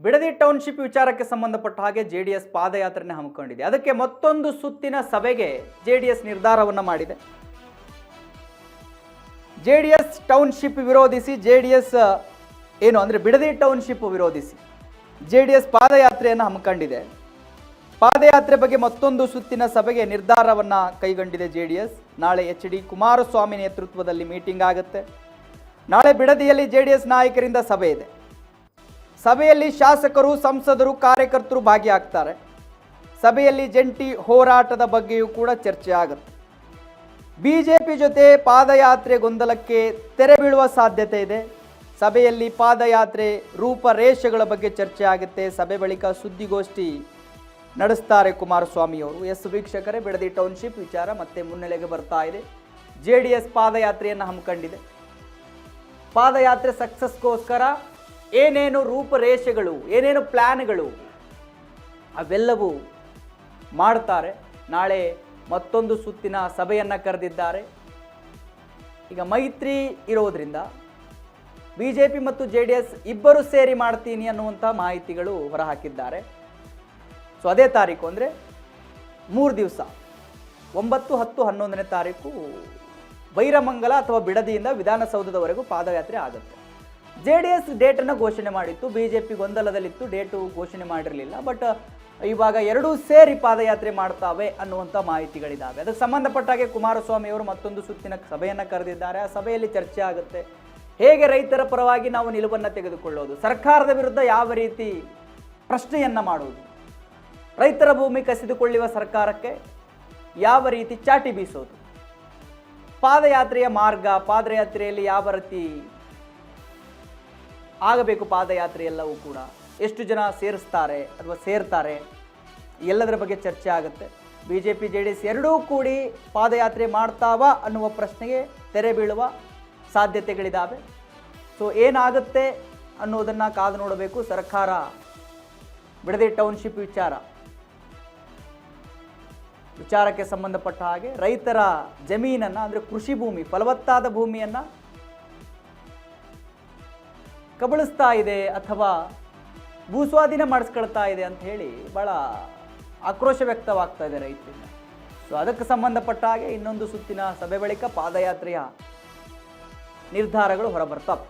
Bidadi township ವಿಚಾರಕ್ಕೆ ಸಂಬಂಧಪಟ್ಟ ಹಾಗೆ ಜೆಡಿಎಸ್ ಪಾದಯಾತ್ರೆಯನ್ನು ಹಮ್ಮಿಕೊಂಡಿದೆ. ಅದಕ್ಕೆ ಮತ್ತೊಂದು ಸುತ್ತಿನ ಸಭೆಗೆ ಜೆಡಿಎಸ್ ನಿರ್ಧಾರವನ್ನು ಮಾಡಿದೆ. ಜೆಡಿಎಸ್ ಟೌನ್ಶಿಪ್ ವಿರೋಧಿಸಿ ಜೆಡಿಎಸ್ ಬಿಡದಿ ಟೌನ್ಶಿಪ್ ವಿರೋಧಿಸಿ ಜೆಡಿಎಸ್ ಪಾದಯಾತ್ರೆಯನ್ನು ಹಮ್ಮಿಕೊಂಡಿದೆ. ಪಾದಯಾತ್ರೆ ಬಗ್ಗೆ ಮತ್ತೊಂದು ಸುತ್ತಿನ ಸಭೆಗೆ ನಿರ್ಧಾರವನ್ನು ಕೈಗೊಂಡಿದೆ ಜೆಡಿಎಸ್. ನಾಳೆ ಎಚ್.ಡಿ. ಕುಮಾರಸ್ವಾಮಿ ನೇತೃತ್ವದಲ್ಲಿ ಮೀಟಿಂಗ್ ಆಗುತ್ತೆ. ನಾಳೆ ಬಿಡದಿಯಲ್ಲಿ ಜೆಡಿಎಸ್ ನಾಯಕರಿಂದ ಸಭೆ ಇದೆ. ಸಭೆಯಲ್ಲಿ ಶಾಸಕರು, ಸಂಸದರು, ಕಾರ್ಯಕರ್ತರು ಭಾಗಿಯಾಗ್ತಾರೆ. ಸಭೆಯಲ್ಲಿ ಜಂಟಿ ಹೋರಾಟದ ಬಗ್ಗೆಯೂ ಕೂಡ ಚರ್ಚೆ ಆಗುತ್ತೆ. ಬಿಜೆಪಿ ಜೊತೆ ಪಾದಯಾತ್ರೆ ಗೊಂದಲಕ್ಕೆ ತೆರೆ ಬೀಳುವ ಸಾಧ್ಯತೆ ಇದೆ. ಸಭೆಯಲ್ಲಿ ಪಾದಯಾತ್ರೆ ರೂಪರೇಷೆಗಳ ಬಗ್ಗೆ ಚರ್ಚೆ ಆಗುತ್ತೆ. ಸಭೆ ಬಳಿಕ ಸುದ್ದಿಗೋಷ್ಠಿ ನಡೆಸ್ತಾರೆ ಕುಮಾರಸ್ವಾಮಿ ಅವರು. ವೀಕ್ಷಕರೇ, ಬಿಡದಿ ಟೌನ್ಶಿಪ್ ವಿಚಾರ ಮತ್ತೆ ಮುನ್ನೆಲೆಗೆ ಬರ್ತಾ ಇದೆ. ಜೆಡಿಎಸ್ ಪಾದಯಾತ್ರೆಯನ್ನು ಹಮ್ಮಿಕೊಂಡಿದೆ. ಪಾದಯಾತ್ರೆ ಸಕ್ಸಸ್ಗೋಸ್ಕರ ಏನೇನು ರೂಪರೇಷೆಗಳು, ಏನೇನು ಪ್ಲ್ಯಾನ್ಗಳು ಅವೆಲ್ಲವೂ ಮಾಡ್ತಾರೆ. ನಾಳೆ ಮತ್ತೊಂದು ಸುತ್ತಿನ ಸಭೆಯನ್ನು ಕರೆದಿದ್ದಾರೆ. ಈಗ ಮೈತ್ರಿ ಇರೋದ್ರಿಂದ ಬಿಜೆಪಿ ಮತ್ತು ಜೆಡಿಎಸ್ ಇಬ್ಬರು ಸೇರಿ ಮಾಡ್ತೀನಿ ಅನ್ನುವಂಥ ಮಾಹಿತಿಗಳು ಹೊರಹಾಕಿದ್ದಾರೆ. ಸೊ ಅದೇ ತಾರೀಕು ಅಂದರೆ 3 ದಿವಸ 9, 10, 11ನೇ ತಾರೀಕು ಬೈರಮಂಗಲ ಅಥವಾ ಬಿಡದಿಯಿಂದ ವಿಧಾನಸೌಧದವರೆಗೂ ಪಾದಯಾತ್ರೆ ಆಗುತ್ತೆ. ಜೆಡಿಎಸ್ ಡೇಟನ್ನು ಘೋಷಣೆ ಮಾಡಿತ್ತು. ಬಿಜೆಪಿ ಗೊಂದಲದಲ್ಲಿತ್ತು, ಡೇಟು ಘೋಷಣೆ ಮಾಡಿರಲಿಲ್ಲ. ಬಟ್ ಇವಾಗ ಎರಡೂ ಸೇರಿ ಪಾದಯಾತ್ರೆ ಮಾಡ್ತಾವೆ ಅನ್ನುವಂಥ ಮಾಹಿತಿಗಳಿದ್ದಾವೆ. ಅದಕ್ಕೆ ಸಂಬಂಧಪಟ್ಟಾಗೆ ಕುಮಾರಸ್ವಾಮಿ ಅವರು ಮತ್ತೊಂದು ಸುತ್ತಿನ ಸಭೆಯನ್ನು ಕರೆದಿದ್ದಾರೆ. ಆ ಸಭೆಯಲ್ಲಿ ಚರ್ಚೆ ಆಗುತ್ತೆ. ಹೇಗೆ ರೈತರ ಪರವಾಗಿ ನಾವು ನಿಲುವನ್ನು ತೆಗೆದುಕೊಳ್ಳೋದು, ಸರ್ಕಾರದ ವಿರುದ್ಧ ಯಾವ ರೀತಿ ಪ್ರಶ್ನೆಯನ್ನು ಮಾಡೋದು, ರೈತರ ಭೂಮಿ ಕಸಿದುಕೊಳ್ಳುವ ಸರ್ಕಾರಕ್ಕೆ ಯಾವ ರೀತಿ ಚಾಟಿ ಬೀಸೋದು, ಪಾದಯಾತ್ರೆಯ ಮಾರ್ಗ, ಪಾದಯಾತ್ರೆಯಲ್ಲಿ ಯಾವ ರೀತಿ ಆಗಬೇಕು, ಪಾದಯಾತ್ರೆ ಎಲ್ಲವೂ ಕೂಡ ಎಷ್ಟು ಜನ ಸೇರಿಸ್ತಾರೆ ಅಥವಾ ಸೇರ್ತಾರೆ, ಎಲ್ಲದರ ಬಗ್ಗೆ ಚರ್ಚೆ ಆಗುತ್ತೆ. ಬಿಜೆಪಿ ಜೆಡಿಎಸ್ ಎರಡೂ ಕೂಡಿ ಪಾದಯಾತ್ರೆ ಮಾಡ್ತಾವ ಅನ್ನುವ ಪ್ರಶ್ನೆಗೆ ತೆರೆ ಬೀಳುವ ಸಾಧ್ಯತೆಗಳಿದ್ದಾವೆ. ಸೊ ಏನಾಗುತ್ತೆ ಅನ್ನೋದನ್ನು ಕಾದು ನೋಡಬೇಕು. ಸರ್ಕಾರ ಬಿಡದಿ ಟೌನ್ಶಿಪ್ ವಿಚಾರಕ್ಕೆ ಸಂಬಂಧಪಟ್ಟ ಹಾಗೆ ರೈತರ ಜಮೀನನ್ನು, ಅಂದರೆ ಕೃಷಿ ಭೂಮಿ, ಫಲವತ್ತಾದ ಭೂಮಿಯನ್ನು ಕಬಳಿಸ್ತಾ ಇದೆ ಅಥವಾ ಭೂಸ್ವಾಧೀನ ಮಾಡಿಸ್ಕೊಳ್ತಾ ಇದೆ ಅಂತ ಹೇಳಿ ಭಾಳ ಆಕ್ರೋಶ ವ್ಯಕ್ತವಾಗ್ತಾ ಇದೆ ರೈತರಿಂದ. ಸೊ ಅದಕ್ಕೆ ಸಂಬಂಧಪಟ್ಟ ಹಾಗೆ ಇನ್ನೊಂದು ಸುತ್ತಿನ ಸಭೆ ಬಳಿಕ ಪಾದಯಾತ್ರೆಯ ನಿರ್ಧಾರಗಳು ಹೊರಬರ್ತಾವೆ.